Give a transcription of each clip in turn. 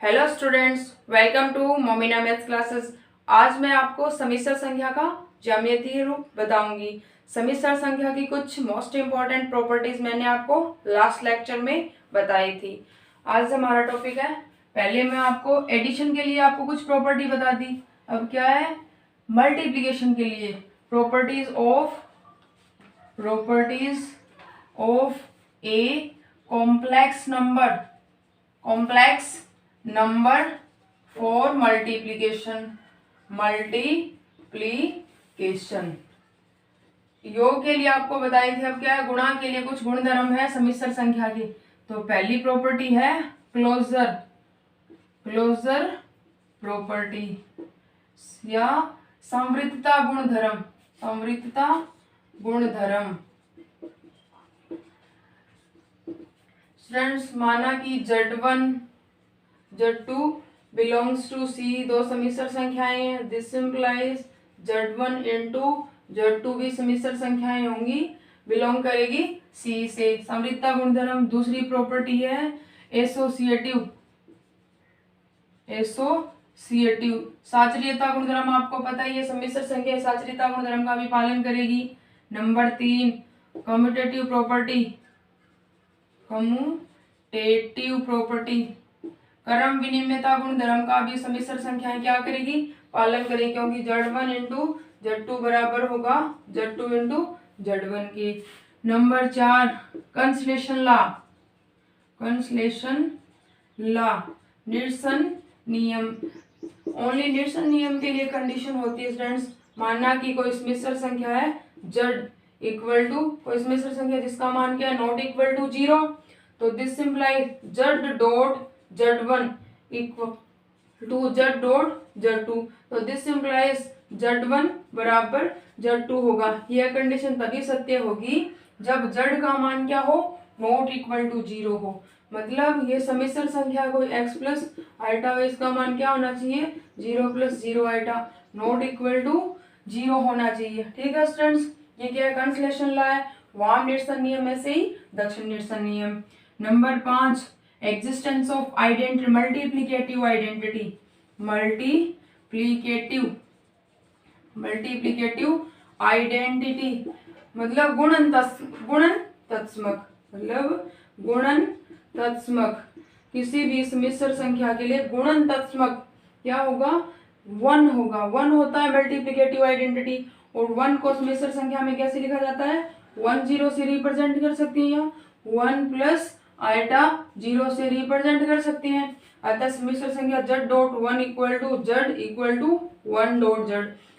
Hello students, welcome to Momina maths classes. आज मैं आपको समिश्र संख्या का ज्यामितीय रूप बताऊंगी। समिश्र संख्या की कुछ मोस्ट इम्पॉर्टेंट प्रॉपर्टीज मैंने आपको लास्ट लेक्चर में बताई थी। आज हमारा टॉपिक है, पहले मैं आपको एडिशन के लिए आपको कुछ प्रॉपर्टी बता दी। अब क्या है, मल्टीप्लिकेशन के लिए properties of a complex number for multiplication. योग के लिए आपको बताई थी। अब क्या है, गुणा के लिए कुछ गुणधर्म है समिश्र संख्या के। तो पहली प्रॉपर्टी है क्लोजर प्रॉपर्टी या संवृतता गुणधर्म। स्टूडेंट्स, माना कि Z1 Z2 belongs to C, दो समिश्र संख्याएं हैं। This implies Z1 into Z2 भी समिश्र संख्याएं होंगी, बिलोंग करेगी C से। संवृतता गुणधर्म। दूसरी प्रॉपर्टी है एसोसिएटिव साचरीयता गुणधर्म। आपको पता है ये समिश्र संख्या साचरीयता गुणधर्म का भी पालन करेगी। नंबर 3 कम्यूटेटिव प्रॉपर्टी क्रम विनिमयता गुणधर्म का भी समिश्र संख्याएं क्या करेगी, पालन करेगी, क्योंकि Z1 इंटू Z2 बराबर होगा Z2 इंटू Z1 की। नंबर 4 कंसलेशन लॉ निरसन नियम। ओनली निरसन नियम के लिए कंडीशन होती है स्टूडेंट्स। मानना कि कोई समिश्र संख्या है Z इक्वल टू कोई समिश्र संख्या जिसका मान क्या है, नॉट इक्वल टू 0। तो this implies Z dot Z1 equal to Z dot Z2। तो दिस इम्प्लाइज Z1 बराबर Z2 होगा। यह कंडीशन तभी सत्य होगी जब Z का मान क्या हो, नॉट इक्वल टू 0 हो। मतलब ये समिश्र संख्या कोई x प्लस आइटा हो, इसका मान क्या होना चाहिए, 0 plus 0 iota, not equal to 0 होना चाहिए। ठीक है स्टूडेंट्स, ये क्या है, कंसलेशन लॉ है। वाम निरसन नियम ऐसे ही दक्षिण निरसन नियम। Number 5 existence of multiplicative identity मतलब गुणनतत्समक। किसी भी समिश्र संख्या के लिए गुणनतत्समक क्या होगा, 1 होगा। 1 होता है मल्टीप्लिकेटिव आइडेंटिटी। और 1 को समिश्र संख्या में कैसे लिखा जाता है, 1 0 से रिप्रेजेंट कर सकते हैं, या 1 प्लस आइटा 0 से रिप्रेजेंट कर सकते हैं। अतः समिश्र संख्या Z dot 1 equal to Z equal to 1 dot Z।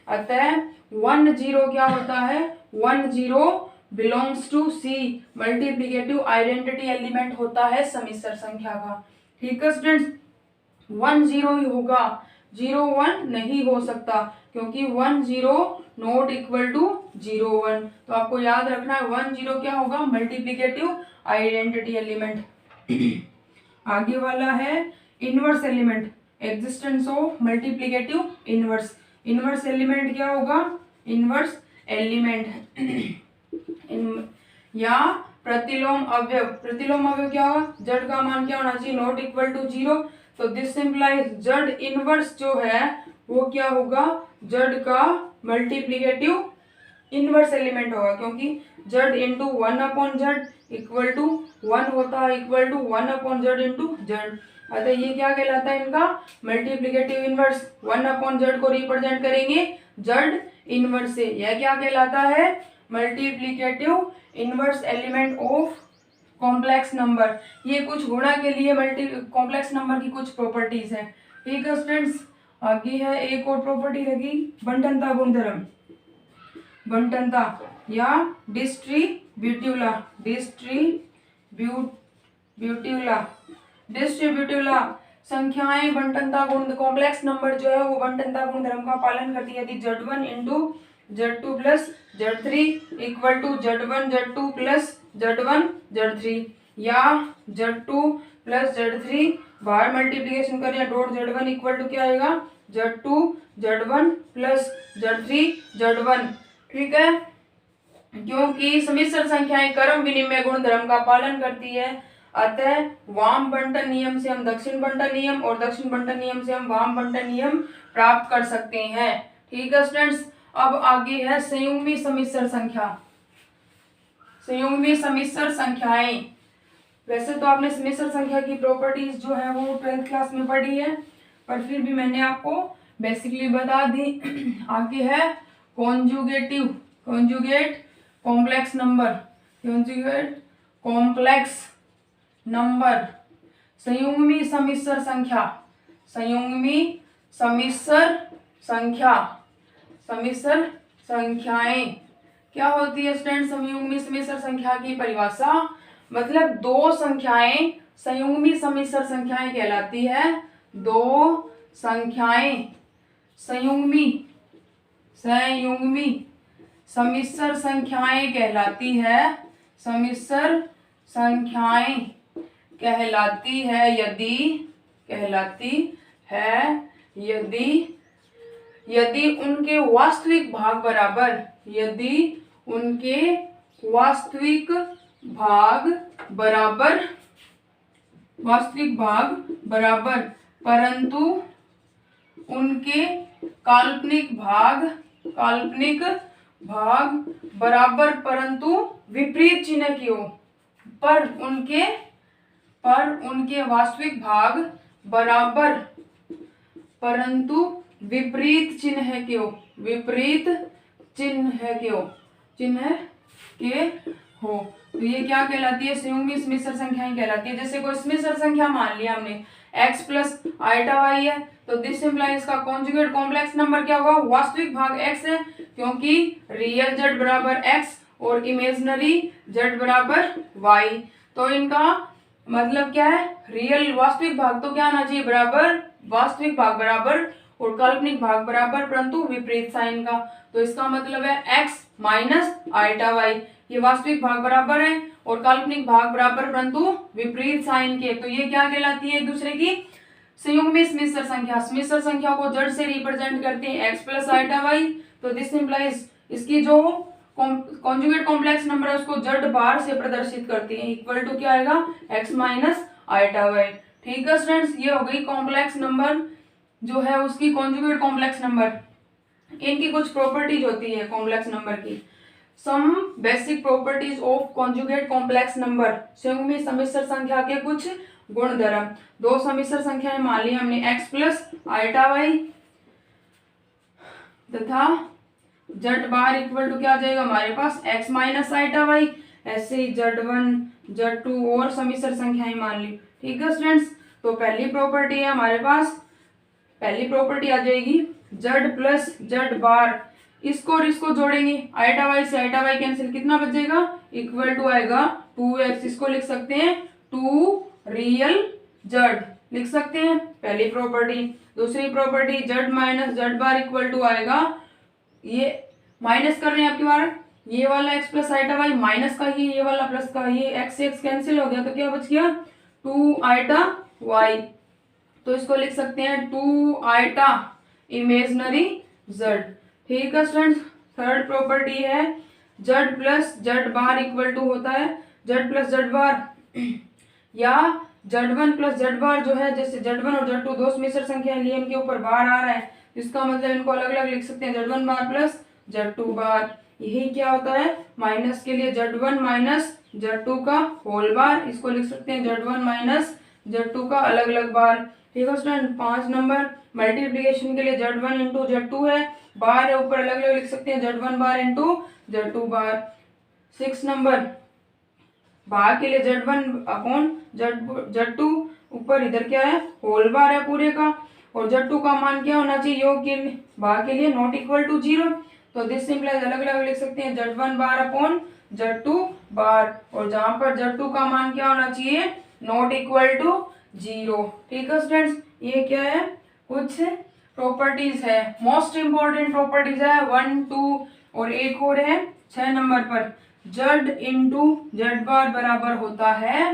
अतः 1 0 क्या होता है, 1 0 belongs to C, multiplicative identity element होता है समिश्र संख्या का। ठीक है स्टूडेंट्स, 1 0 ही होगा, 0 1 नहीं हो सकता, क्योंकि 1 0 नॉट इक्वल टू 0 1। तो आपको याद रखना है 1 0 क्या होगा, मल्टीप्लिकेटिव आइडेंटिटी एलिमेंट। आगे वाला है inverse element, existence of multiplicative inverse element क्या होगा, इनवर्स एलिमेंट या प्रतिलोम अवयव क्या होगा, Z का मान क्या होना चाहिए, नॉट इक्वल टू 0। तो दिस इम्प्लाइज Z इनवर्स जो है वो क्या होगा, Z का मल्टीप्लिकेटिव इनवर्स एलिमेंट होगा, क्योंकि Z into 1 upon Z equal to 1 होता है, equal to 1 upon Z into Z। अतः ये क्या कहलाता है, इनका मल्टीप्लिकेटिव इनवर्स। 1 अपॉन Z को रिप्रेजेंट करेंगे Z इनवर्स से, यह क्या कहलाता है, multiplicative inverse element of complex number. ये कुछ गुणा के लिए कॉम्प्लेक्स नंबर की कुछ प्रॉपर्टीज है। ठीक है स्टूडेंट्स, आगे है एक और प्रॉपर्टी लगी बंटनता गुणधर्म, बंटनता या डिस्ट्रीब्यूटिव संख्याएं बंटनता गुण कॉम्प्लेक्स नंबर जो है वो बंटनता गुणधर्म का पालन करती है। यदि Z1 into Z2 plus Z3 equal to Z1 Z2 plus Z1 Z3, या Z2 प्लस Z3 बाहर मल्टीप्लीकेशन करें, डॉट Z1 इक्वल टू क्या आएगा, Z2 Z1 plus Z3 Z1। ठीक है, क्योंकि समिश्र संख्याएं क्रम विनिमय गुणधर्म का पालन करती है, अतः वाम बंटन नियम से हम दक्षिण बंटन नियम और दक्षिण बंटन नियम से हम वाम बंटन नियम प्राप्त कर सकते हैं। ठीक है स्टूडेंट्स, अब आगे है संयुग्मी सम्मिश्र संख्या। संयुग्मी सम्मिश्र संख्याएं, वैसे तो आपने सम्मिश्र संख्या की प्रॉपर्टीज जो है वो 12th क्लास में पढ़ी है, पर फिर भी मैंने आपको बेसिकली बता दी। आगे है conjugate complex number, conjugate complex number, संयुग्मी सम्मिश्र संख्या, संयुग्मी सम्मिश्र संख्या, सम्मिश्र संख्याएं क्या होती है स्टूडेंट? संयुग्मी सम्मिश्र संख्या की परिभाषा मतलब दो संख्याएं संयुग्मी सम्मिश्र संख्याएं कहलाती है। दो संख्याएं संयुग्मी सम्मिश्र संख्याएं कहलाती है, सम्मिश्र संख्याएं कहलाती है यदि उनके वास्तविक भाग बराबर, यदि उनके वास्तविक भाग बराबर परंतु उनके काल्पनिक भाग बराबर परंतु विपरीत चिन्ह की हो। पर उनके वास्तविक भाग बराबर परंतु विपरीत चिन्ह के हो, विपरीत चिन्ह के हो, तो ये क्या कहलाती है? संयुग्मी सम्मिश्र संख्याएं कहलाती है। जैसे कोई सम्मिश्र संख्या मान लिया हमने x प्लस आइटा y है, तो दिस इम्प्लाइज का कॉन्जुगेट कॉम्प्लेक्स नंबर क्या होगा? वास्तविक भाग x है, क्योंकि रियल z बराबर x और इमेजिनरी z बराबर y, तो इनका मतलब क्या है? रियल वास्तविक भाग तो क्या आना चाहिए? बराबर, वास्तविक भाग बराबर और काल्पनिक भाग बराबर परंतु विपरीत साइन का, तो इसका मतलब है x माइनस आइटा y, ये वास्तविक भाग बराबर है और काल्पनिक भाग बराबर परंतु विपरीत साइन के, तो ये क्या कहलाती है? एक दूसरे की संयुग्मी सम्मिश्र संख्या। सम्मिश्र संख्या को z से रिप्रेजेंट करते हैं x प्लस आइटा y, तो दिस इंप्लाइज इसकी जो कॉन्जुगेट कॉम्प्लेक्स नंबर है उसको z बार से प्रदर्शित करते हैं, इक्वल टू क्या आएगा? x minus iota y। ठीक है स्टूडेंट्स, ये हो गई कॉम्प्लेक्स नंबर जो है उसकी कॉन्जुगेट कॉम्प्लेक्स नंबर। इनकी कुछ प्रॉपर्टीज होती है कॉम्प्लेक्स नंबर की। Some basic properties of conjugate complex number, संयुग्मी सम्मिश्र संख्या के कुछ गुणधर्म। दो सम्मिश्र संख्याएं मान ली हमने x प्लस आइटा y तथा z बार इक्वल टू क्या आ जाएगा हमारे पास? x minus iota y। ऐसे ही z1 z2 और सम्मिश्र संख्याएं मान ली। ठीक है स्टूडेंट्स, तो पहली प्रॉपर्टी है हमारे पास, पहली प्रॉपर्टी आ जाएगी z प्लस z बार, इसको और इसको जोड़ेंगे, आइटा y से आइटा y कैंसिल, कितना बचेगा? इक्वल टू आएगा 2x, इसको लिख सकते हैं 2 रियल z, लिख सकते हैं पहली प्रॉपर्टी। दूसरी property z minus z bar equal to आएगा, ये माइनस कर रहे हैं आपकी बार, ये वाला x plus iota y minus का ही, ये वाला प्लस का, ये x से x कैंसिल हो गया, तो क्या बच गया? 2 आइटा y, तो इसको लिख सकते हैं 2 आइटा इमेजिनरी z। ठीक है स्टूडेंट्स, थर्ड प्रॉपर्टी है z plus z bar equal to होता है z प्लस z बार या z1 प्लस z बार जो है, जैसे z1 और z2 दो सम्मिश्र संख्या लिए, इनके ऊपर बार आ रहा है, इसका मतलब इनको अलग अलग लिख सकते हैं z1 बार प्लस z2 बार। यही क्या होता है? माइनस के लिए z1 माइनस z2 का होल बार, इसको लिख सकते हैं z1 माइनस z2 का अलग अलग बार। ठीक है स्टूडेंट, 5 नंबर मल्टीप्लिकेशन के लिए z1 इंटू z2 है, बार है ऊपर अलग अलग लिख सकते हैं z1 बार इंटू z2 बार। 6 नंबर भाग के लिए z1 अपॉन z2, ऊपर इधर क्या है? होल बार है पूरे का, और z2 का मान क्या होना चाहिए? योग के भाग के लिए नॉट इक्वल टू 0, तो दिस सिंपलाइज अलग अलग लिख सकते हैं z1 बार अपॉन z2 बार, और जहां पर z2 का मान क्या होना चाहिए? Not equal to 0। ठीक है स्टूडेंट्स, ये क्या है? कुछ प्रॉपर्टीज है, मोस्ट इंपॉर्टेंट प्रॉपर्टीज है 1, 2 और एक और है 6 नंबर पर, z इंटू जेड बार बराबर होता है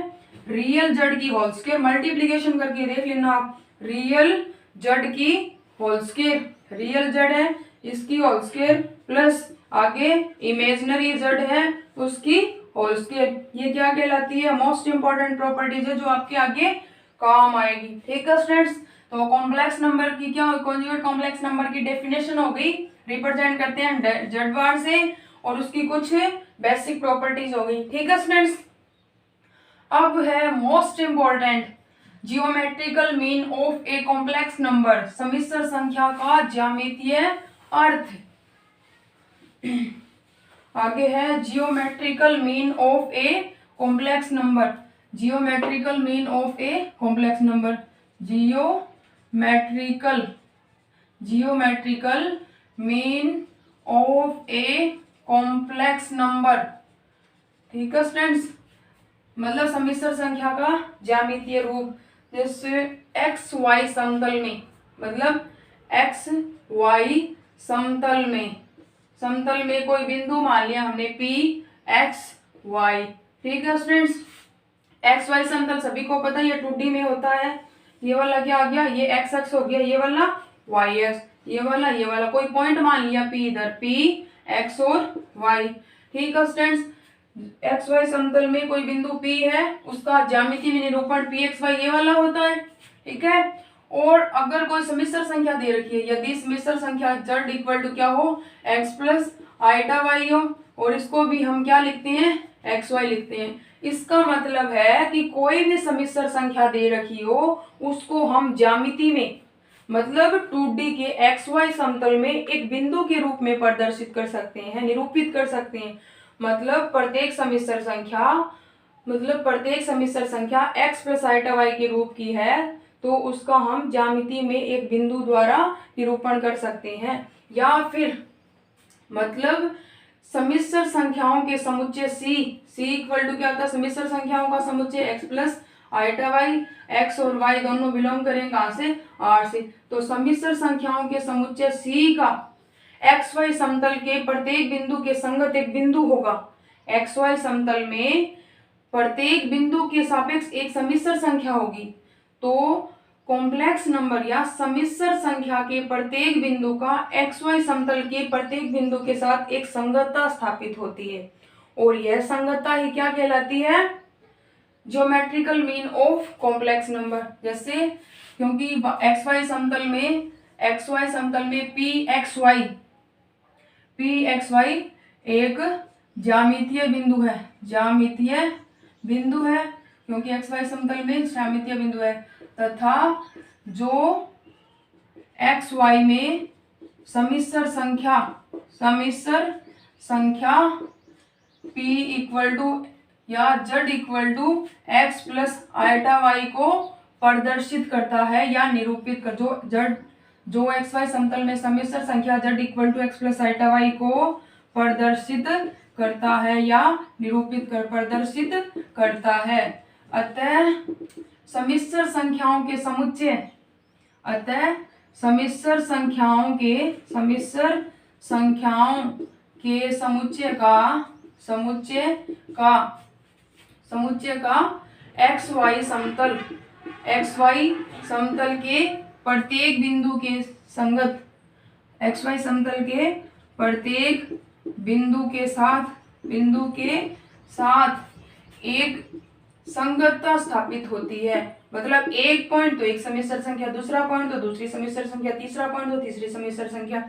रियल z की होल स्क्वायर। मल्टीप्लीकेशन करके देख लेना आप, रियल z की होल स्क्वायर, रियल z है इसकी होल स्क्वायर प्लस आगे इमेजिनरी z है उसकी और उसके ये क्या कहलाती है, मोस्ट इंपॉर्टेंट प्रॉपर्टीज है जो आपके आगे काम आएगी। ठीक है स्टूडेंट्स, तो कॉम्प्लेक्स नंबर की क्या, कॉन्जुगेट कॉम्प्लेक्स नंबर की डेफिनेशन हो गई, रिप्रेजेंट करते हैं जेड बार से, और उसकी कुछ बेसिक प्रॉपर्टीज हो गई। ठीक है स्टूडेंट्स, अब है most important geometrical mean of a complex number, समिश्र संख्या का ज्यामितीय अर्थ। आगे है geometrical mean of a complex number, geometrical mean of a complex number, geometrical mean of a complex number. ठीक है स्टूडेंट्स, मतलब समिश्र संख्या का ज्यामितीय रूप। जैसे एक्स वाई समतल में, मतलब एक्स वाई समतल में कोई बिंदु मान लिया हमने पी एक्स वाई। ठीक है स्टूडेंट्स, एक्स वाई समतल सभी को पता है ये 2D में होता है। ये वाला क्या आ गया, ये एक्स एक्स हो गया, ये वाला वाई एक्स, ये वाला कोई पॉइंट मान लिया पी, इधर पी एक्स और वाई। ठीक है स्टूडेंट्स, एक्स वाई समतल में कोई बिंदु P है, उसका ज्यामितीय निरूपण पी एक्स वाई ये वाला होता है। ठीक है, और अगर कोई समिश्र संख्या दे रखी है, यदि समिश्र संख्या z इक्वल टू क्या हो, x प्लस आइटा वाई हो, और इसको भी हम क्या लिखते हैं, एक्स वाई लिखते हैं। इसका मतलब है कि कोई भी समिश्र संख्या दे रखी हो उसको हम ज्यामिति में, मतलब 2D के एक्स वाई समतल में एक बिंदु के रूप में प्रदर्शित कर सकते हैं, निरूपित कर सकते हैं। मतलब प्रत्येक समिश्र संख्या x प्लस आइटा वाई के रूप की है, तो उसका हम ज्यामिति में एक बिंदु द्वारा निरूपण कर सकते हैं। या फिर मतलब समिश्र संख्याओं के समुच्चय c इक्वल टू क्या होता है, समिश्र संख्याओं का समुच्चय x plus iota Y, x और y दोनों बिलोंग करेंगे कहाँ से, R से। तो समिश्र संख्याओं के समुच्चय c का एक्स वाई समतल के प्रत्येक बिंदु के संगत एक बिंदु होगा। एक्स वाई समतल में प्रत्येक बिंदु के सापेक्ष एक समिश्र संख्या होगी। तो कॉम्प्लेक्स नंबर या समिश्र संख्या के प्रत्येक बिंदु का एक्स वाई समतल के प्रत्येक बिंदु के साथ एक संगतता स्थापित होती है, और यह संगतता ही क्या कहलाती है, geometrical mean of complex number. जैसे क्योंकि एक्स वाई समतल में पी एक्स वाई एक ज्यामितीय बिंदु है, क्योंकि एक्स वाई समतल में ज्यामितीय बिंदु है, तथा जो एक्स वाई में समिश्र संख्या p इक्वल टू या z equal to X plus iota Y को प्रदर्शित करता है या निरूपित कर, जो एक्स वाई समतल में समिश्र संख्या z equal to X plus iota Y को प्रदर्शित करता है या निरूपित कर प्रदर्शित करता है। अतः समिश्र संख्याओं के समुच्चय का एक्स वाई समतल के प्रत्येक बिंदु के संगत, एक्स वाई समतल के प्रत्येक बिंदु के साथ एक संगतता स्थापित होती है। मतलब एक पॉइंट तो एक समिश्र संख्या, दूसरा पॉइंट तो दूसरी समिश्र संख्या, तीसरा पॉइंट तो तीसरी समिश्र संख्या,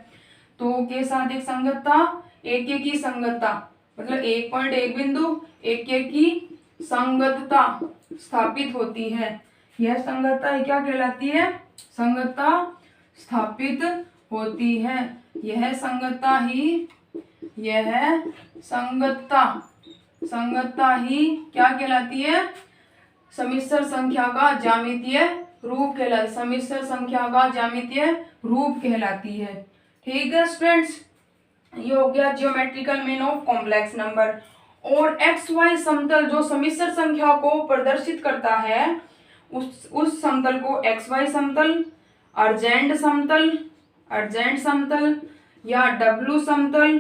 तो के साथ एक संगतता, एक की संगतता, मतलब एक पॉइंट एक बिंदु, एक की संगतता स्थापित होती है। यह संगतता क्या कहलाती है, संगतता स्थापित होती है। यह संगतता ही क्या कहलाती है, समिश्र संख्या का ज्यामितीय रूप कहलाती है। ठीक है स्टूडेंट्स, ये हो गया geometrical mean of complex number. और एक्स वाई समतल जो समिश्र संख्या को प्रदर्शित करता है, उस समतल को एक्स वाई समतल, अर्जेंट समतल या डब्लू समतल,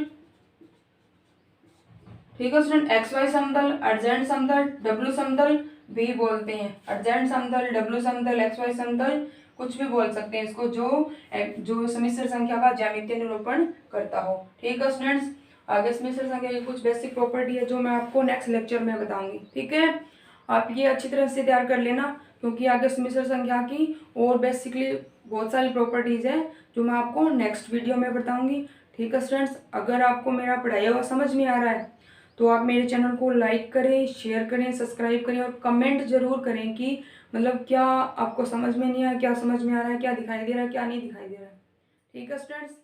ठीक है स्टूडेंट, एक्स वाई समतल, अर्जेंट समतल, डब्लू समतल भी बोलते हैं। अर्जेंट समतल, डब्लू समतल, एक्स वाई समतल, कुछ भी बोल सकते हैं इसको, जो समिश्र संख्या का ज्यामितीय निरूपण करता हो। ठीक है स्टूडेंट्स, आगे मिश्र संख्या की कुछ बेसिक प्रॉपर्टी है जो मैं आपको नेक्स्ट लेक्चर में बताऊंगी। ठीक है, आप ये अच्छी तरह से तैयार कर लेना, क्योंकि आगे मिश्र संख्या की और बेसिकली बहुत सारी प्रॉपर्टीज है जो मैं आपको नेक्स्ट वीडियो में बताऊंगी। ठीक है स्टूडेंट्स, अगर आपको मेरा पढ़ाया हुआ समझ में आ रहा है तो आप मेरे चैनल को लाइक करें, शेयर करें, सब्सक्राइब करें और कमेंट जरूर करें कि मतलब क्या आपको समझ में नहीं आया, क्या समझ में आ रहा है, क्या दिखाई दे रहा है, क्या नहीं दिखाई दे रहा है। ठीक है स्टूडेंट्स।